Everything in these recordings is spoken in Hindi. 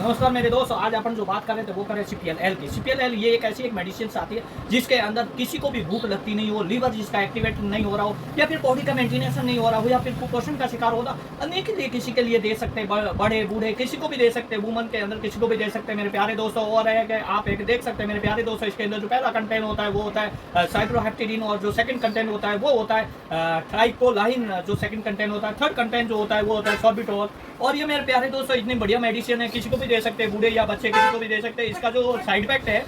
नमस्कार मेरे दोस्त, आज अपन जो बात कर रहे थे वो कर रहे CPLL की। CPLL ये एक ऐसी मेडिसिन आती है जिसके अंदर किसी को भी भूख लगती नहीं हो, लीवर जिसका एक्टिवेट नहीं हो रहा हो, या फिर बॉडी का मेंटेनेंस नहीं हो रहा हो, या फिर कुपोषण का शिकार होना, अनेक लिए किसी के लिए दे सकते हैं, बड़े बूढ़े किसी को भी दे सकते हैं, वुमन के अंदर किसी को भी दे सकते हैं मेरे प्यारे दोस्तों। और है कि आप एक देख सकते हैं मेरे प्यारे दोस्तों, इसके अंदर जो पहला कंटेंट होता है वो होता है साइप्रोहेप्टेडिन, और जो सेकंड कंटेंट होता है वो होता है ट्राइकोलाइन, जो सेकंड कंटेंट होता है। थर्ड कंटेंट जो होता है वो होता है सॉर्बिटॉल। और ये मेरे प्यारे दोस्तों इतनी बढ़िया मेडिसिन है, किसी को भी दे सकते हैं, बूढ़े या बच्चे किसी को भी दे सकते हैं। इसका जो साइड इफेक्ट है,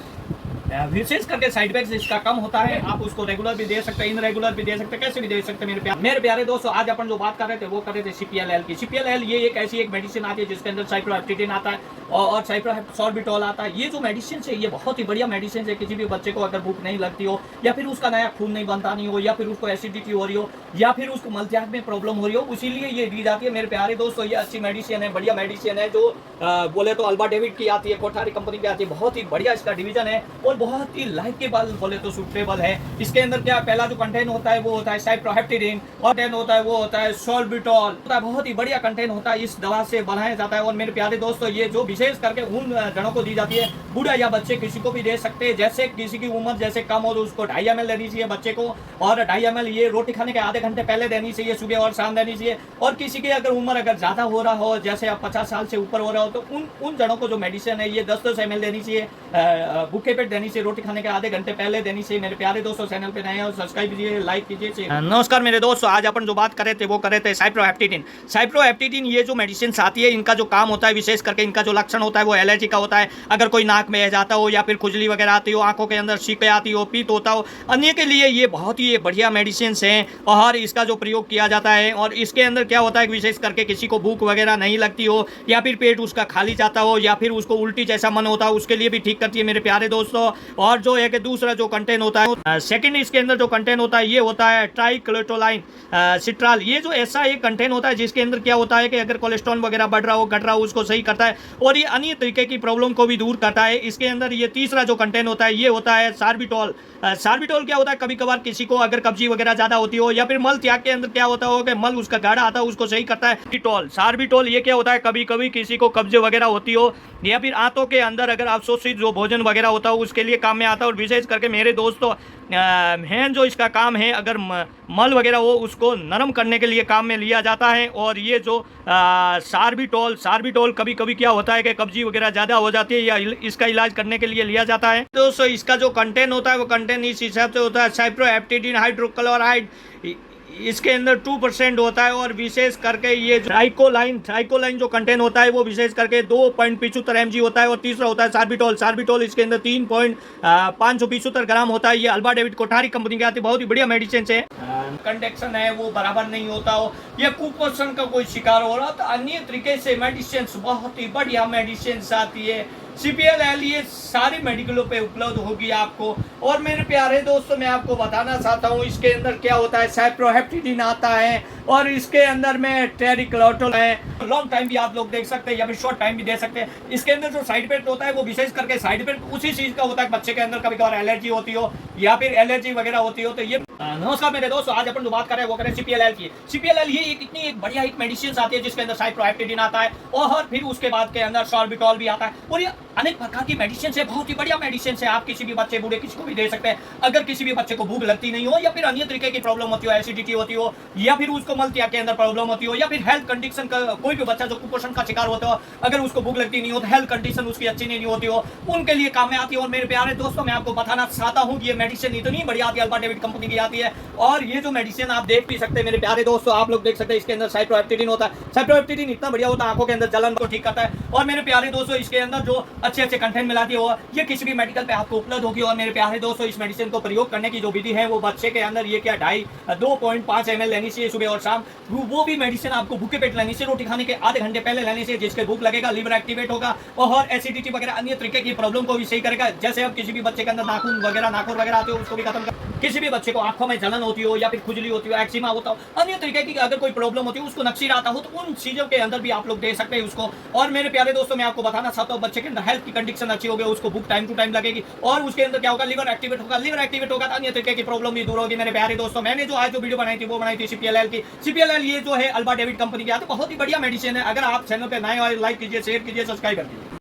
विशेष करके साइड इफेक्ट इसका कम होता है। आप उसको रेगुलर भी दे सकते हैं, इनरेगुलर भी दे सकते हैं, कैसे भी दे सकते हैं मेरे प्यारे दोस्तों। आज अपन जो बात कर रहे थे वो कर रहे थे CPLL की। CPLL ये एक ऐसी मेडिसिन आती है जिसके अंदर साइप्रोहेप्टेडिन आता है और सॉर्बिटॉल आता है। ये जो मेडिसिन है ये बहुत ही बढ़िया मेडिसिन है। किसी भी बच्चे को अगर भूख नहीं लगती हो, या फिर उसका नया खून नहीं बनता नहीं हो, या फिर उसको एसिडिटी हो रही हो, या फिर उसको मलत्याग में प्रॉब्लम हो रही हो, इसीलिए ये दी जाती है मेरे प्यारे दोस्तों। ये अच्छी मेडिसिन है, बढ़िया मेडिसिन है, जो बोले तो अल्बा डेविड की आती है, कोठारी कंपनी की आती है। बहुत ही बढ़िया इसका डिवीजन है और बहुत ही लाइफ के बाद बोले तो सुटेबल है। इसके अंदर क्या पहला जो कंटेंट होता है वो होता है साइप्रोहेप्टेडिन, और कंटेंट होता है वो होता है सॉर्बिटॉल। बहुत ही बढ़िया कंटेंट होता है, इस दवा से बनाया जाता है। और मेरे प्यारे दोस्तों ये जो विशेष करके उन जनों को दी जाती है, बूढ़ा या बच्चे किसी को भी दे सकते हैं। जैसे किसी की उम्र जैसे कम हो तो उसको 2.5 ml देनी चाहिए बच्चे को, और 2.5 ml ये रोटी खाने के आधे घंटे पहले देनी चाहिए, सुबह और शाम देनी चाहिए। और किसी की अगर उम्र अगर ज्यादा हो रहा हो, जैसे आप 50 साल से ऊपर हो रहा हो, तो उन जनों को जो मेडिसिन है ये 10-10 ml देनी चाहिए, भूखे पेट देनी चाहिए, रोटी खाने के आधे घंटे पहले देनी चाहिए। मेरे प्यारे दोस्तों चैनल पे नए हो सब्सक्राइब कीजिए, लाइक कीजिए। नमस्कार मेरे दोस्तों, आज अपन जो बात कर रहे थे वो कर रहे थे साइप्रोहेप्टेडिन। साइप्रोहेप्टेडिन ये जो मेडिसिन आती है, इनका जो काम होता है विशेष करके इनका जो लक्षण होता है वो एलर्जी का होता है। अगर कोई नाक में जाता हो, या फिर खुजली वगैरह आती हो, आंखों के अंदर छींकें आती हो, पीत होता हो, अन्य के लिए ये बहुत ही बढ़िया मेडिसिन है और इसका जो प्रयोग किया जाता है। और इसके अंदर क्या होता है विशेष करके किसी को भूख वगैरह नहीं लगती हो, या फिर पेट उसका खाली जाता हो, या फिर उसको उल्टी जैसा मन होता है, उसके लिए भी ठीक करती है मेरे प्यारे दोस्तों। और जो है कि दूसरा जो कंटेंट होता है सेकंड, इसके अंदर जो कंटेंट होता है ये होता है ट्राइक्लोटोलाइन सिट्राल। ये जो ऐसा एक कंटेंट होता है जिसके अंदर क्या होता है कि अगर कोलेस्ट्रॉल वगैरह बढ़ रहा हो, घट रहा हो, उसको सही करता है और ये अन्य तरीके की प्रॉब्लम को भी दूर करता है। इसके अंदर ये तीसरा जो कंटेंट होता है ये होता है सार्बिटॉल। सार्बिटॉल क्या होता है, कभी कभार किसी को अगर कब्जी वगैरह ज्यादा होती हो, या फिर मल त्याग के अंदर क्या होता हो कि मल उसका गाढ़ा आता है, उसको सही करता है सार्बिटॉल। ये क्या होता है, कभी कभी किसी को कब्जे वगैरह होती हो, या फिर आंतों के अंदर अगर अवशोषित जो भोजन वगैरह होता हो उसके लिए काम में आता है। और विशेष करके मेरे दोस्तों है जो इसका काम है, अगर मल वगैरह हो उसको नरम करने के लिए काम में लिया जाता है। और ये जो सार्बिटॉल कभी कभी क्या होता है कि कब्जी वगैरह ज़्यादा हो जाती है, या इसका इलाज करने के लिए लिया जाता है। दोस्तों इसका जो कंटेंट होता है वो कंटेंट इस हिसाब से होता है साइप्रोहेप्टेडिन हाइड्रोक्लोराइड, इसके अंदर 2% होता है। और विशेष करके ये ट्राइकोलाइन जो कंटेंट होता है वो विशेष करके 2.75 mg होता है। और तीसरा होता है सार्बिटॉल इसके अंदर 3.575 ग्राम होता है। ये अल्बा डेविड कोठारी कंपनी की आती है, बहुत ही बढ़िया मेडिसिन है। कंडक्शन है वो बराबर नहीं होता हो, या कुपोषण का कोई शिकार हो रहा हो, तो अन्य तरीके से मेडिसिन बहुत ही बढ़िया मेडिसिन आती है। CPLL ये सारी मेडिकलों पे उपलब्ध होगी आपको। और मेरे प्यारे दोस्तों मैं आपको बताना चाहता हूँ इसके अंदर क्या होता है, साइप्रोहेप्टेडिन आता है, और इसके अंदर में ट्राइक्लोटोल है। लॉन्ग टाइम भी आप लोग देख सकते हैं, या फिर शॉर्ट टाइम भी दे सकते हैं। इसके अंदर जो साइड इफेक्ट होता है वो विशेष करके साइड इफेक्ट उसी चीज का होता है, बच्चे के अंदर कभी कभार एलर्जी होती हो, या फिर एलर्जी वगैरह होती हो। तो ये नमस्कार मेरे दोस्तों, आज अपन जो बात कर रहे हैं वो करें CPLL की। CPLL ये इतनी बढ़िया मेडिसिन आती है जिसके अंदर साइप्रोहेप्टेडिन आता है, और फिर उसके बाद के अंदर सॉर्बिटॉल भी आता है। और ये अनेक प्रकार की मेडिसिन है, बहुत ही बढ़िया मेडिसिन है। आप किसी भी बच्चे बूढ़े किसी को भी दे सकते हैं। अगर किसी भी बच्चे को भूख लगती नहीं हो, या फिर अन्य तरीके की प्रॉब्लम होती हो, एसिडिटी होती हो, या फिर उसको मल त्याग के अंदर प्रॉब्लम होती हो, या फिर हेल्थ कंडीशन का कोई भी बच्चा जो कुपोषण का शिकार होता हो, अगर उसको भूख लगती नहीं हो तो हेल्थ कंडीशन उसकी अच्छी नहीं होती हो, उनके लिए काम में आती है। और मेरे प्यारे दोस्तों मैं आपको बताना चाहता हूँ ये मेडिसिन इतनी बढ़िया आती है, अल्बा डेविड कंपनी की आती है। और ये जो मेडिसिन आप देख भी सकते हैं मेरे प्यारे दोस्तों, आप लोग देख सकते हैं इसके अंदर साइप्रोहेप्टेडिन होता है। साइप्रोहेप्टेडिन इतना बढ़िया होता है, आंखों के अंदर जलन को ठीक करता है। और मेरे प्यारे दोस्तों इसके अंदर जो अच्छे कंटेंट मिलाती है ये किसी भी मेडिकल पे आपको उपलब्ध होगी। और मेरे प्यारे दोस्तों इस मेडिसिन को प्रयोग करने की जो विधि है वो बच्चे के अंदर ये क्या 2.5 ml लेनी चाहिए सुबह और शाम। वो भी मेडिसिन आपको भूखे पेट लेनी चाहिए, रोटी खाने के आधे घंटे पहले लेनी चाहिए, जिसके भूख लगेगा, लीवर एक्टिवेट होगा, और एसिडिटी वगैरह अन्य तरीके की प्रॉब्लम को भी सही करेगा। जैसे अब किसी भी बच्चे के अंदर नाखून वगैरह आते हो उसको भी खत्म कर, किसी भी बच्चे को आंखों में जलन होती हो, या फिर खुजली होती हो, एक्जिमा होता हो, अन्य तरीके की अगर कोई प्रॉब्लम होती है, उसको नक्सीर आता हो, तो उन चीजों के अंदर भी आप लोग दे सकते हैं उसको। और मेरे प्यारे दोस्तों मैं आपको बताना चाहता हूँ बच्चे के अंदर हेल्थ की कंडीशन अच्छी होगी, उसको भूख टाइम टू टाइम लगेगी, और उसके अंदर क्या होगा, लीवर एक्टिवेट होगा, अन्य तरीके की प्रॉब्लम भी दूर होगी। मेरे प्यारे दोस्तों मैंने जो आज जो वीडियो बनाई थी वो बनाई थी CPLL की। CPLL ये जो है अल्बा डेविड कंपनी की आती है, बहुत ही बढ़िया मेडिसिन है। अगर आप चैनल पे नए हो लाइक कीजिए, शेयर कीजिए, सब्सक्राइब कर दीजिए।